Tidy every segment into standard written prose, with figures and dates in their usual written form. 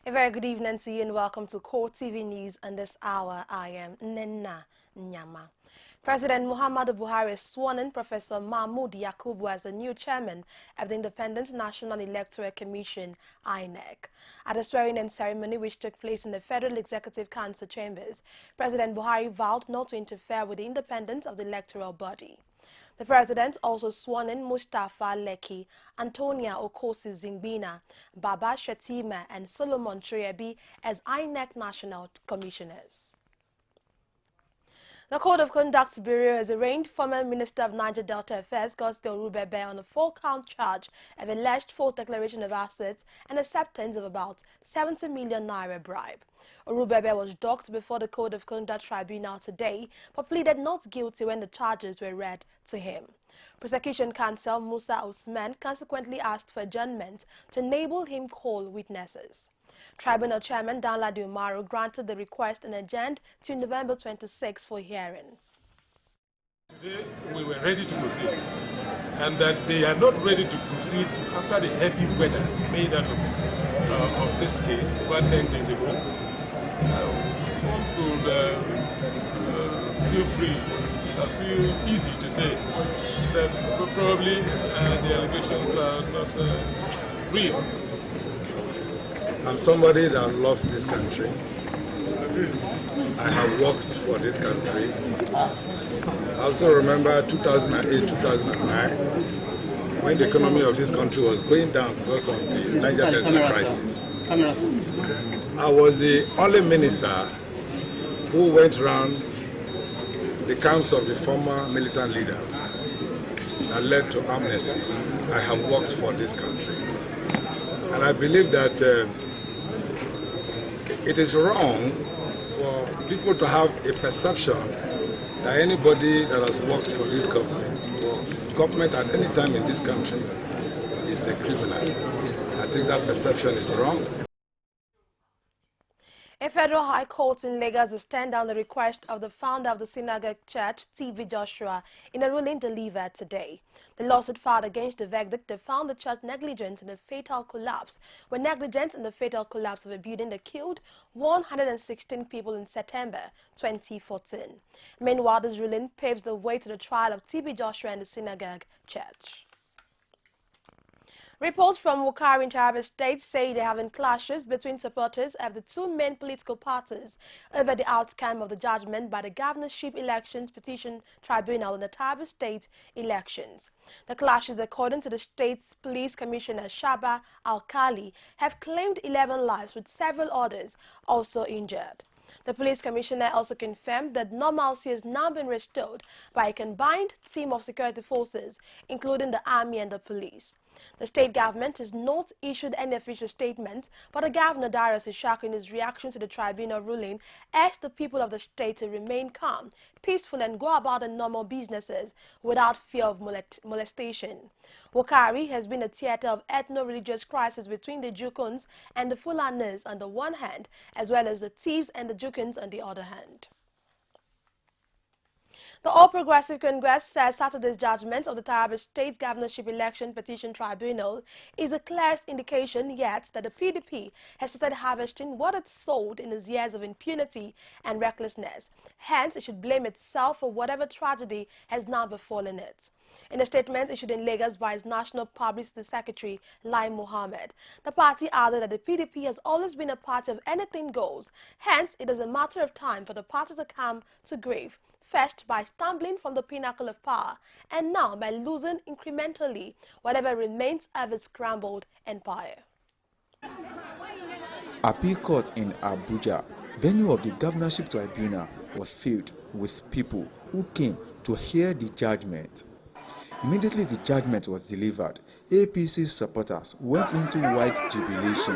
A very good evening to you and welcome to CoreTV News. And this hour, I am Nena Nyama. President Muhammadu Buhari has sworn in Professor Mahmood Yakubu as the new chairman of the Independent National Electoral Commission, INEC. At a swearing-in ceremony which took place in the Federal Executive Council chambers, President Buhari vowed not to interfere with the independence of the electoral body. The president also sworn in Mustafa Leki, Antonia Okosi Zingbina, Baba Shetima, and Solomon Triebi as INEC national commissioners. The Code of Conduct Bureau has arraigned former Minister of Niger Delta Affairs, Godswill Rubebe, on a 4-count charge of alleged false declaration of assets and acceptance of about 70 million naira bribe. Rubebe was docked before the Code of Conduct Tribunal today, but pleaded not guilty when the charges were read to him. Prosecution counsel Musa Usman consequently asked for adjournment to enable him call witnesses. Tribunal Chairman Danladi Umaru granted the request and adjourned to November 26 for hearing. Today we were ready to proceed, and that they are not ready to proceed after the heavy weather made out of this case about 10 days ago. One could feel free, feel easy to say that probably the allegations are not real. I'm somebody that loves this country. I have worked for this country. I also remember 2008, 2009, when the economy of this country was going down because of the Niger Delta crisis. I was the only minister who went around the camps of the former militant leaders that led to amnesty. I have worked for this country. And I believe that it is wrong for people to have a perception that anybody that has worked for this government or government at any time in this country is a criminal. I think that perception is wrong. A federal high court in Lagos has turned down the request of the founder of the synagogue church, T.V. Joshua, in a ruling delivered today. The lawsuit filed against the verdict that found the church negligent in the fatal collapse of a building that killed 116 people in September 2014. Meanwhile, this ruling paves the way to the trial of T.V. Joshua and the synagogue church. Reports from Wukari in Taraba State say there have been clashes between supporters of the two main political parties over the outcome of the judgment by the Governorship Elections Petition Tribunal in the Taraba State elections. The clashes, according to the state's police commissioner Shaba Alkali, have claimed 11 lives with several others also injured. The police commissioner also confirmed that normalcy has now been restored by a combined team of security forces, including the army and the police. The state government has not issued any official statement, but the governor, Darius Ishaku, in his reaction to the tribunal ruling, asked the people of the state to remain calm, peaceful, and go about their normal businesses without fear of molestation. Wukari has been a theater of ethno-religious crisis between the Jukuns and the Fulanis on the one hand, as well as the thieves and the Jukuns on the other hand. The All Progressive Congress says Saturday's judgment of the Taraba State Governorship Election Petition Tribunal is the clearest indication yet that the PDP has started harvesting what it sowed in its years of impunity and recklessness. Hence, it should blame itself for whatever tragedy has now befallen it. In a statement issued in Lagos by its National Publicity Secretary, Lai Mohammed, the party added that the PDP has always been a party of anything goes. Hence, it is a matter of time for the party to come to grief, first by stumbling from the pinnacle of power, and now by losing incrementally whatever remains of its scrambled empire. Appeal Court in Abuja, venue of the Governorship Tribunal, was filled with people who came to hear the judgment. Immediately the judgment was delivered, APC supporters went into white jubilation.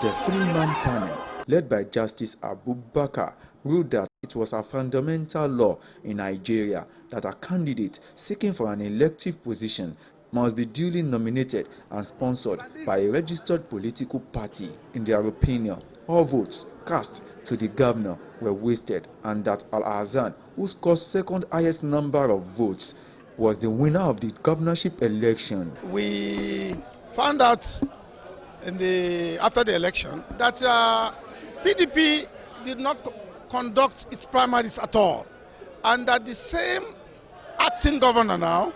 The three-man panel, led by Justice Abubakar, ruled that it was a fundamental law in Nigeria that a candidate seeking for an elective position must be duly nominated and sponsored by a registered political party. In their opinion, all votes cast to the governor were wasted and that Al-Azan, who scored second highest number of votes, was the winner of the governorship election. We found out after the election that PDP did not conduct its primaries at all, and that the same acting governor now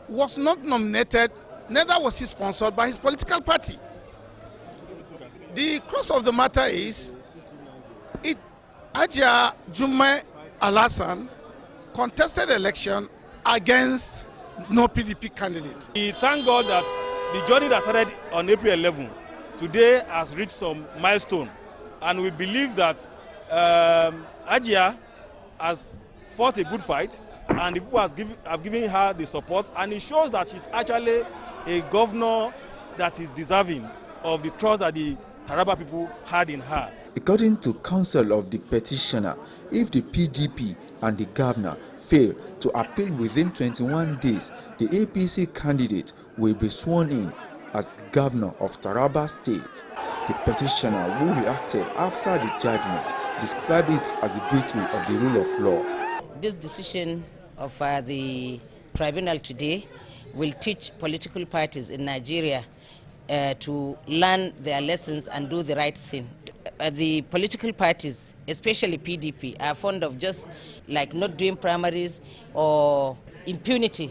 was not nominated, neither was he sponsored by his political party. The crux of the matter is, Ajia Jummai Al-Hassan contested election against no PDP candidate. We thank God that the journey that started on April 11 today has reached some milestone, and we believe that Ajia has fought a good fight, and the people have given her the support, and it shows that she's actually a governor that is deserving of the trust that the Taraba people had in her. According to counsel of the petitioner, if the PDP and the governor fail to appeal within 21 days, the APC candidate will be sworn in as the governor of Taraba State. The petitioner, who reacted after the judgment, described it as a victory of the rule of law. This decision of the tribunal today will teach political parties in Nigeria to learn their lessons and do the right thing. The political parties, especially PDP, are fond of just like not doing primaries or impunity.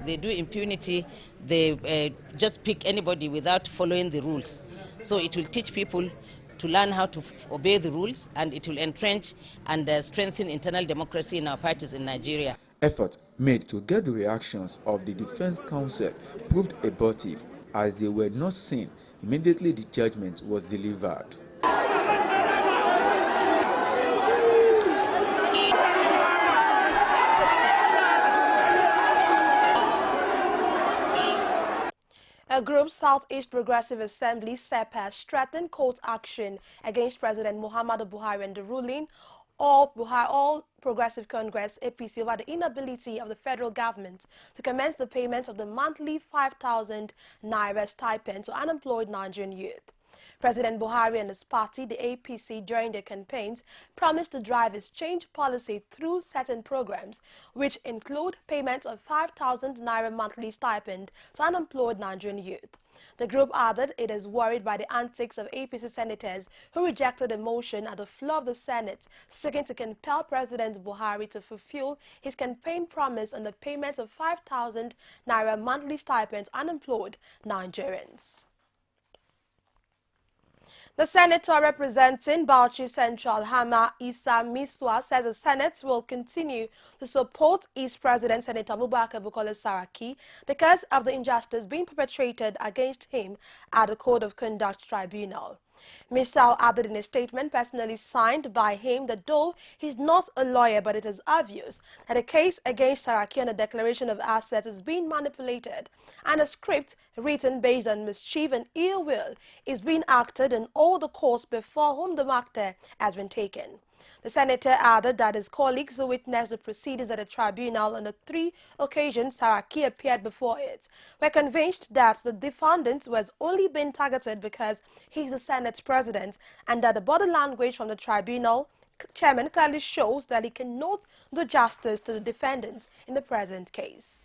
They do impunity, they just pick anybody without following the rules. So it will teach people to learn how to obey the rules, and it will entrench and strengthen internal democracy in our parties in Nigeria. Effort made to get the reactions of the defense counsel proved abortive, as they were not seen immediately the judgment was delivered. A group, Southeast Progressive Assembly, SEP, has threatened court action against President Muhammadu Buhari and the ruling All Progressive Congress APC over the inability of the federal government to commence the payment of the monthly 5,000 naira stipend to unemployed Nigerian youth. President Buhari and his party, the APC, during their campaigns, promised to drive its change policy through certain programs, which include payment of 5,000 naira monthly stipend to unemployed Nigerian youth. The group added it is worried by the antics of APC senators who rejected a motion at the floor of the Senate seeking to compel President Buhari to fulfill his campaign promise on the payment of 5,000 naira monthly stipend to unemployed Nigerians. The senator representing Bauchi Central, Hama Issa Miswa, says the Senate will continue to support East President Senator Abubakar Bukola Saraki because of the injustice being perpetrated against him at the Code of Conduct Tribunal. Misal added in a statement personally signed by him that though he's not a lawyer, but it is obvious that a case against Saraki on the declaration of assets is being manipulated, and a script written based on mischief and ill will is being acted in all the courts before whom the matter has been taken. The senator added that his colleagues who witnessed the proceedings at the tribunal on the 3 occasions Saraki appeared before it were convinced that the defendant was only being targeted because he is the Senate president, and that the body language from the tribunal chairman clearly shows that he cannot do justice to the defendant in the present case.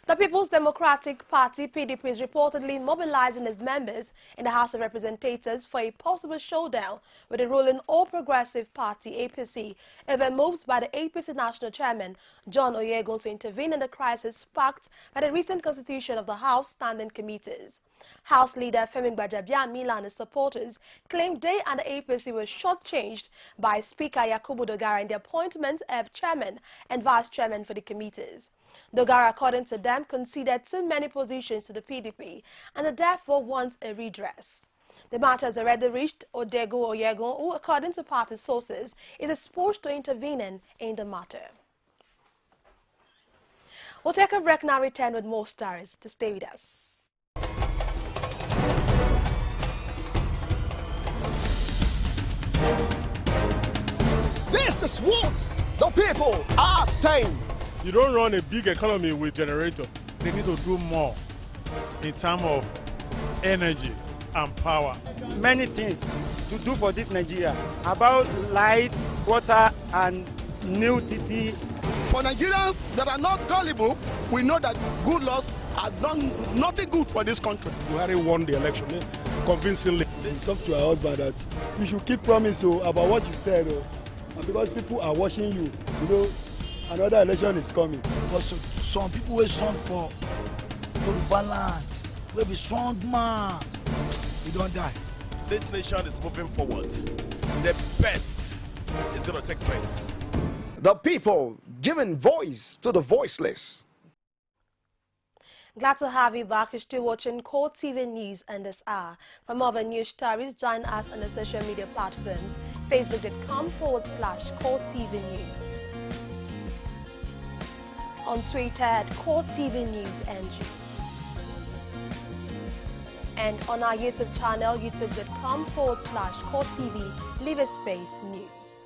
The People's Democratic Party, PDP, is reportedly mobilizing its members in the House of Representatives for a possible showdown with the ruling All Progressive Party, APC, over moves by the APC National Chairman, John Oyegun, to intervene in the crisis sparked by the recent constitution of the House Standing Committees. House leader Femi Gbajabiamila and his supporters claimed they and the APC were shortchanged by Speaker Yakubu Dogara in the appointment of chairman and vice chairman for the committees. Dogara, according to them, conceded too many positions to the PDP and they therefore want a redress. The matter has already reached Odegu Oyegun, who, according to party sources, is exposed to intervening in the matter. We'll take a break now, return with more stories. To stay with us. This is what the people are saying. You don't run a big economy with generator. They need to do more in terms of energy and power. Many things to do for this Nigeria about lights, water, and new TT. For Nigerians that are not gullible, we know that good laws have done nothing good for this country. Buhari won the election convincingly. Talk to her husband that you should keep promise about what you said, and because people are watching you, you know, another election is coming. Because some people will stand for Yoruba land, will be strong man, we don't die. This nation is moving forward. The best is going to take place. The people giving voice to the voiceless. Glad to have you back. You're still watching CoreTV News and this hour. For more of our news stories, join us on the social media platforms, facebook.com/CoreTV News. On Twitter at CoreTV News NG. And on our YouTube channel, youtube.com/CoreTV, leave a space news.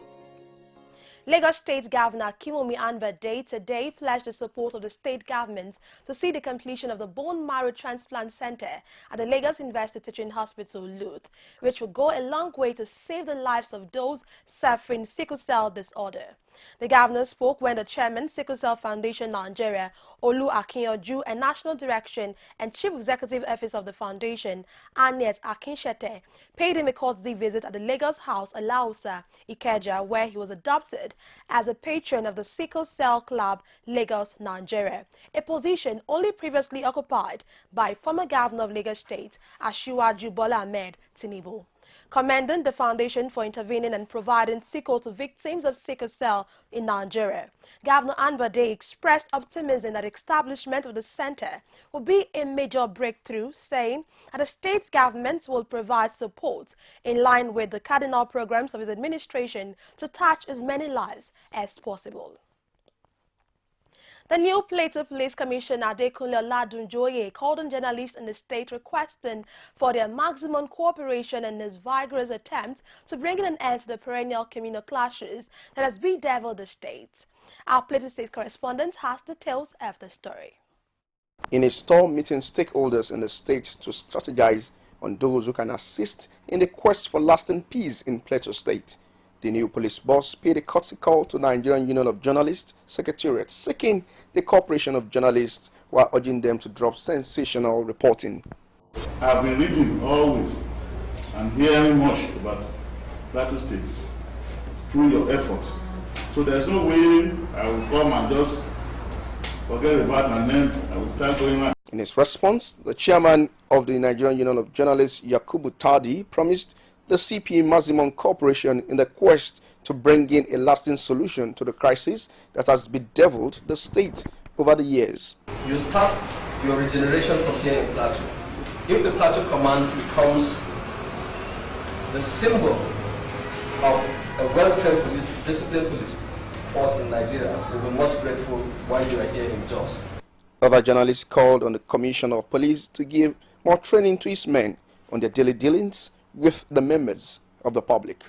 Lagos State Governor Kimomi Anbade today pledged the support of the state government to see the completion of the bone marrow transplant center at the Lagos University Teaching Hospital, Luth, which will go a long way to save the lives of those suffering sickle cell disorder. The governor spoke when the chairman, Sickle Cell Foundation Nigeria, Olu Akinyoju, and National Direction and Chief Executive Officer of the foundation, Annette Akinshete, paid him a courtesy visit at the Lagos House, Alausa, Ikeja, where he was adopted as a patron of the Sickle Cell Club, Lagos, Nigeria, a position only previously occupied by former governor of Lagos State, Asiwaju Bola Ahmed Tinubu. Commending the foundation for intervening and providing sickle to victims of sickle cell in Nigeria, Governor Anbade expressed optimism that the establishment of the center will be a major breakthrough, saying that the state government will provide support in line with the cardinal programs of his administration to touch as many lives as possible. The new Plateau Police Commissioner Adekunle Oladunjoye called on journalists in the state requesting for their maximum cooperation in his vigorous attempt to bring an end to the perennial communal clashes that has bedeviled the state. Our Plateau State correspondent has details of the story. In a storm meeting stakeholders in the state to strategize on those who can assist in the quest for lasting peace in Plateau State, the new police boss paid a courtesy call to Nigerian Union of Journalists Secretariat, seeking the cooperation of journalists while urging them to drop sensational reporting. I've been reading always and hearing much about Plateau State through your efforts. So there's no way I will come and just forget about and then I will start going on. In his response, the chairman of the Nigerian Union of Journalists, Yakubu Tadi, promised the CP maximum cooperation in the quest to bring in a lasting solution to the crisis that has bedeviled the state over the years. You start your regeneration from here in Plateau. If the Plateau Command becomes the symbol of a well-trained police, disciplined police force in Nigeria, we'll be much grateful while you are here in Jos. Other journalists called on the Commissioner of Police to give more training to his men on their daily dealings with the members of the public.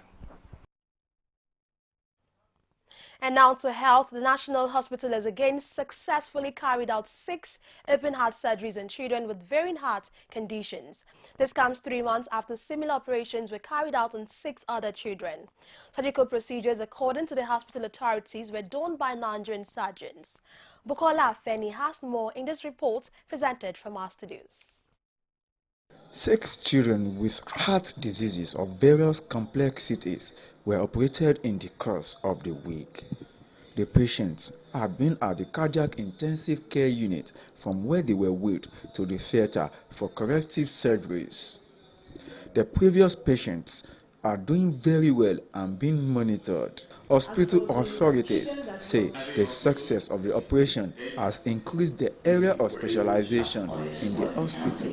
And now to health. The National Hospital has again successfully carried out 6 open heart surgeries in children with varying heart conditions. This comes 3 months after similar operations were carried out on 6 other children. Surgical procedures, according to the hospital authorities, were done by Nigerian surgeons. Bukola Afeni has more in this report presented from our studios. 6 children with heart diseases of various complexities were operated in the course of the week. The patients had been at the cardiac intensive care unit from where they were wheeled to the theater for corrective surgeries. The previous patients are doing very well and being monitored. Hospital authorities say the success of the operation has increased the area of specialization in the hospital.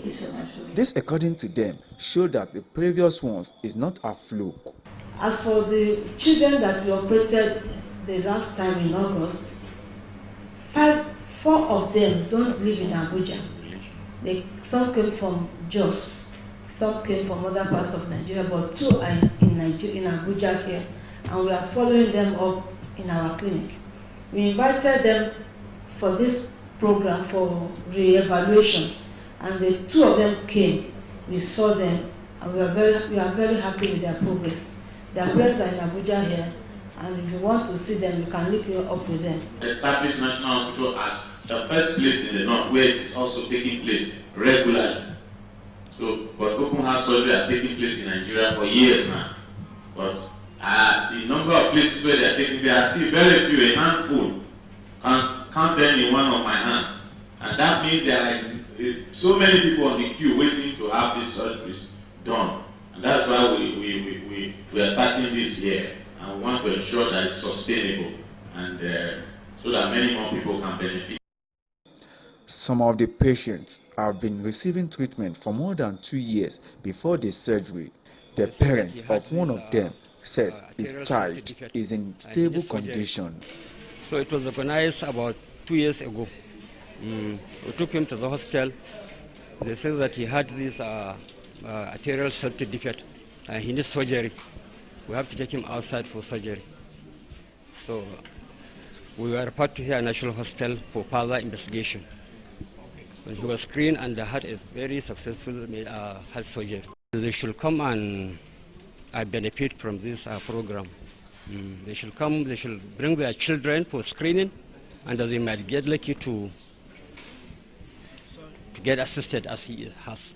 This, according to them, showed that the previous ones is not a fluke. As for the children that we operated the last time in August, 4 of them don't live in Abuja. Some came from Jos. Some came from other parts of Nigeria, but 2 are in Abuja here, and we are following them up in our clinic. We invited them for this program for re-evaluation, and the 2 of them came. We saw them, and we are very happy with their progress. Their parents are in Abuja here, and if you want to see them, you can link you up with them. Establish National Hospital as the first place in the north where it is also taking place regularly. So, but open heart surgery are taking place in Nigeria for years now. But the number of places where they are taking, there are still very few, a handful. Can count them in one of my hands. And that means there are so many people on the queue waiting to have these surgeries done. And that's why we are starting this year. And we want to ensure that it's sustainable and so that many more people can benefit. Some of the patients have been receiving treatment for more than 2 years before the surgery. The parent of one of them says his child is in stable condition. So it was organized about 2 years ago. We took him to the hospital. They said that he had this arterial septic defect and he needs surgery. We have to take him outside for surgery. So we were referred to here at National Hospital for further investigation. When he was screened and had a very successful heart surgery. They should come and benefit from this program. They should come, they should bring their children for screening, and they might get lucky to get assisted as he has.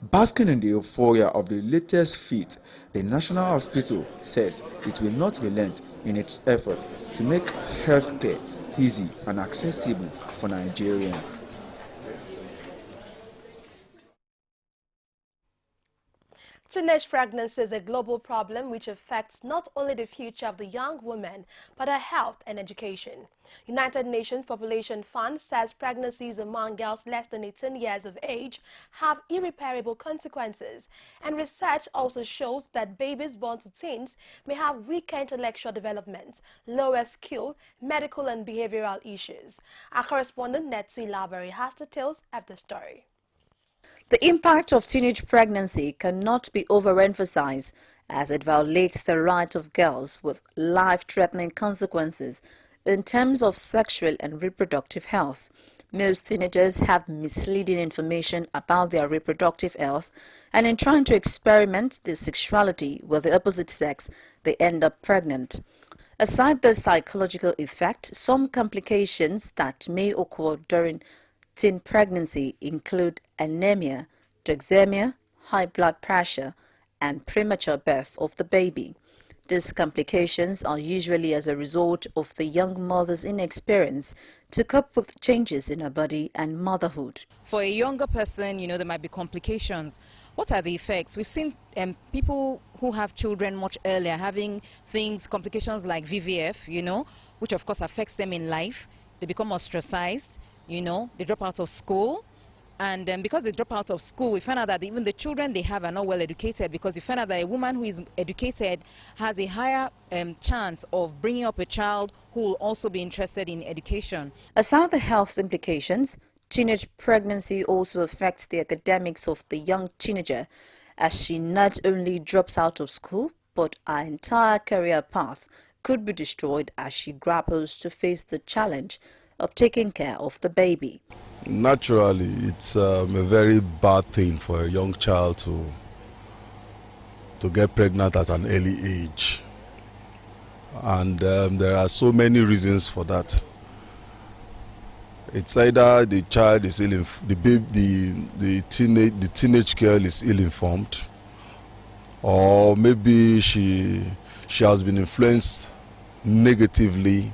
Basking in the euphoria of the latest feat, the National Hospital says it will not relent in its effort to make healthcare easy and accessible for Nigerians. Teenage pregnancy is a global problem which affects not only the future of the young woman, but her health and education. United Nations Population Fund says pregnancies among girls less than 18 years of age have irreparable consequences, and research also shows that babies born to teens may have weaker intellectual development, lower skill, medical and behavioral issues. Our correspondent Netsi Lavery has details of the story. The impact of teenage pregnancy cannot be overemphasized, as it violates the right of girls with life-threatening consequences in terms of sexual and reproductive health. Most teenagers have misleading information about their reproductive health, and in trying to experiment their sexuality with the opposite sex, they end up pregnant. Aside the psychological effect, some complications that may occur during teen pregnancy include anemia, toxemia, high blood pressure, and premature birth of the baby. These complications are usually as a result of the young mother's inexperience to cope with changes in her body and motherhood. For a younger person, there might be complications. What are the effects? We've seen people who have children much earlier having complications like VVF, which of course affects them in life. They become ostracized. They drop out of school, and because they drop out of school, we find out that even the children they have are not well educated, because we find out that a woman who is educated has a higher chance of bringing up a child who will also be interested in education. Aside the health implications, teenage pregnancy also affects the academics of the young teenager, as she not only drops out of school, but her entire career path could be destroyed as she grapples to face the challenge of taking care of the baby. Naturally, it's a very bad thing for a young child to get pregnant at an early age, and there are so many reasons for that. It's either the child is the teenage girl is ill-informed, or maybe she has been influenced negatively,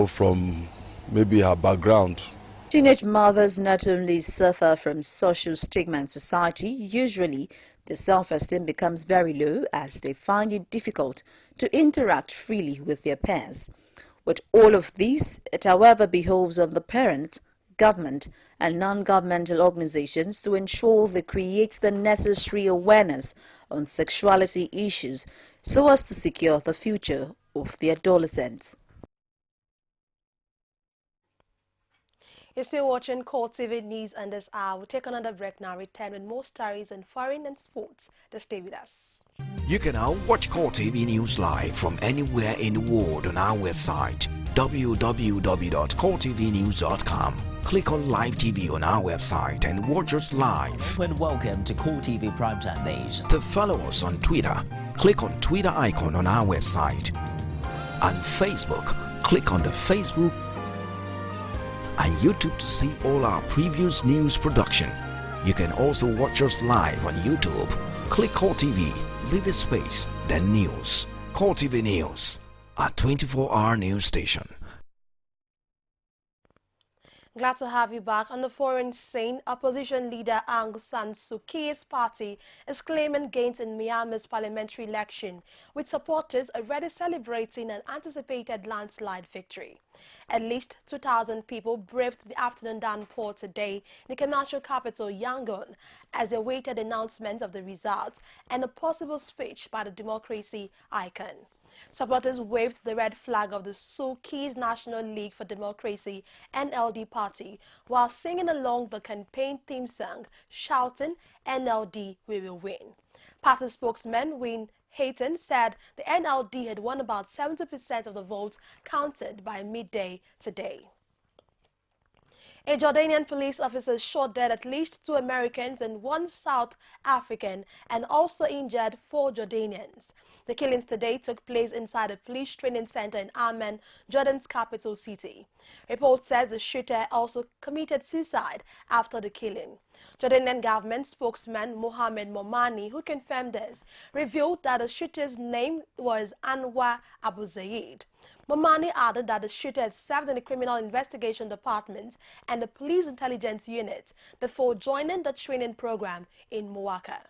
from maybe her background. Teenage mothers not only suffer from social stigma in society, usually their self-esteem becomes very low as they find it difficult to interact freely with their peers. With all of these, it however behoves on the parent, government and non-governmental organizations to ensure they create the necessary awareness on sexuality issues so as to secure the future of the adolescents. You're still watching CoreTV News, and this hour we'll take another break now. Return with more stories in foreign and sports. Just stay with us. You can now watch CoreTV News live from anywhere in the world on our website, www.coretvnews.com. Click on Live TV on our website and watch us live. And welcome to CoreTV Primetime Days. To follow us on Twitter, click on Twitter icon on our website. On Facebook, click on the Facebook and YouTube to see all our previous news production. You can also watch us live on YouTube. Click CoreTV, leave a space, then news. CoreTV News, a 24-hour news station. Glad to have you back. On the foreign scene, opposition leader Aung San Suu Kyi's party is claiming gains in Myanmar's parliamentary election, with supporters already celebrating an anticipated landslide victory. At least 2,000 people braved the afternoon downpour today in the commercial capital Yangon as they awaited announcements of the results and a possible speech by the democracy icon. Supporters waved the red flag of the Suu Kyi's National League for Democracy (NLD) party while singing along the campaign theme song, shouting, "NLD, we will win." Party spokesman Win Hayton said the NLD had won about 70% of the votes counted by midday today. A Jordanian police officer shot dead at least 2 Americans and 1 South African and also injured 4 Jordanians. The killings today took place inside a police training center in Amman, Jordan's capital city. Report says the shooter also committed suicide after the killing. Jordanian government spokesman Mohammed Momani, who confirmed this, revealed that the shooter's name was Anwar Abu Zaid. Momani added that the shooter had served in the Criminal Investigation Department and the Police Intelligence Unit before joining the training program in Moaka.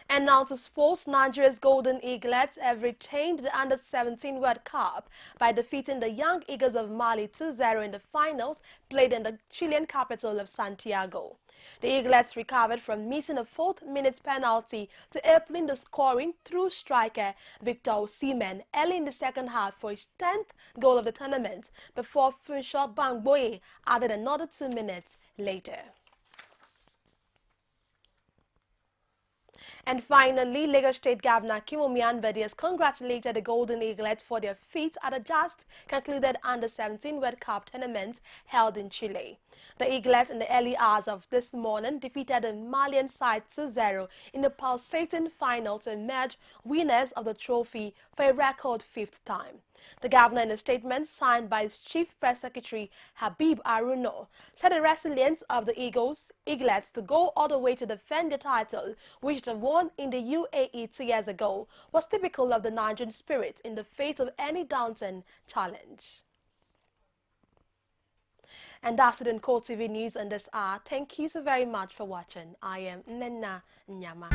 And now to sports. Nigeria's Golden Eaglets have retained the Under-17 World Cup by defeating the Young Eagles of Mali 2-0 in the finals played in the Chilean capital of Santiago. The Eaglets recovered from missing a 4th-minute penalty to opening the scoring through striker Victor Osimhen early in the second half for his 10th goal of the tournament before Funsho Bangboye added another 2 minutes later. And finally, Lagos State Governor Kimomi Anbedi has congratulated the Golden Eaglets for their feat at the just concluded Under-17 World Cup tournament held in Chile. The Eaglets in the early hours of this morning defeated the Malian side 2-0 in the pulsating final to emerge winners of the trophy for a record 5th time. The governor, in a statement signed by his chief press secretary Habib Aruno, said the resilience of the Eaglets to go all the way to defend the title, which they won in the UAE 2 years ago, was typical of the Nigerian spirit in the face of any daunting challenge. And that's it in CoreTV News on this hour. Thank you so very much for watching. I am Nena Nyama.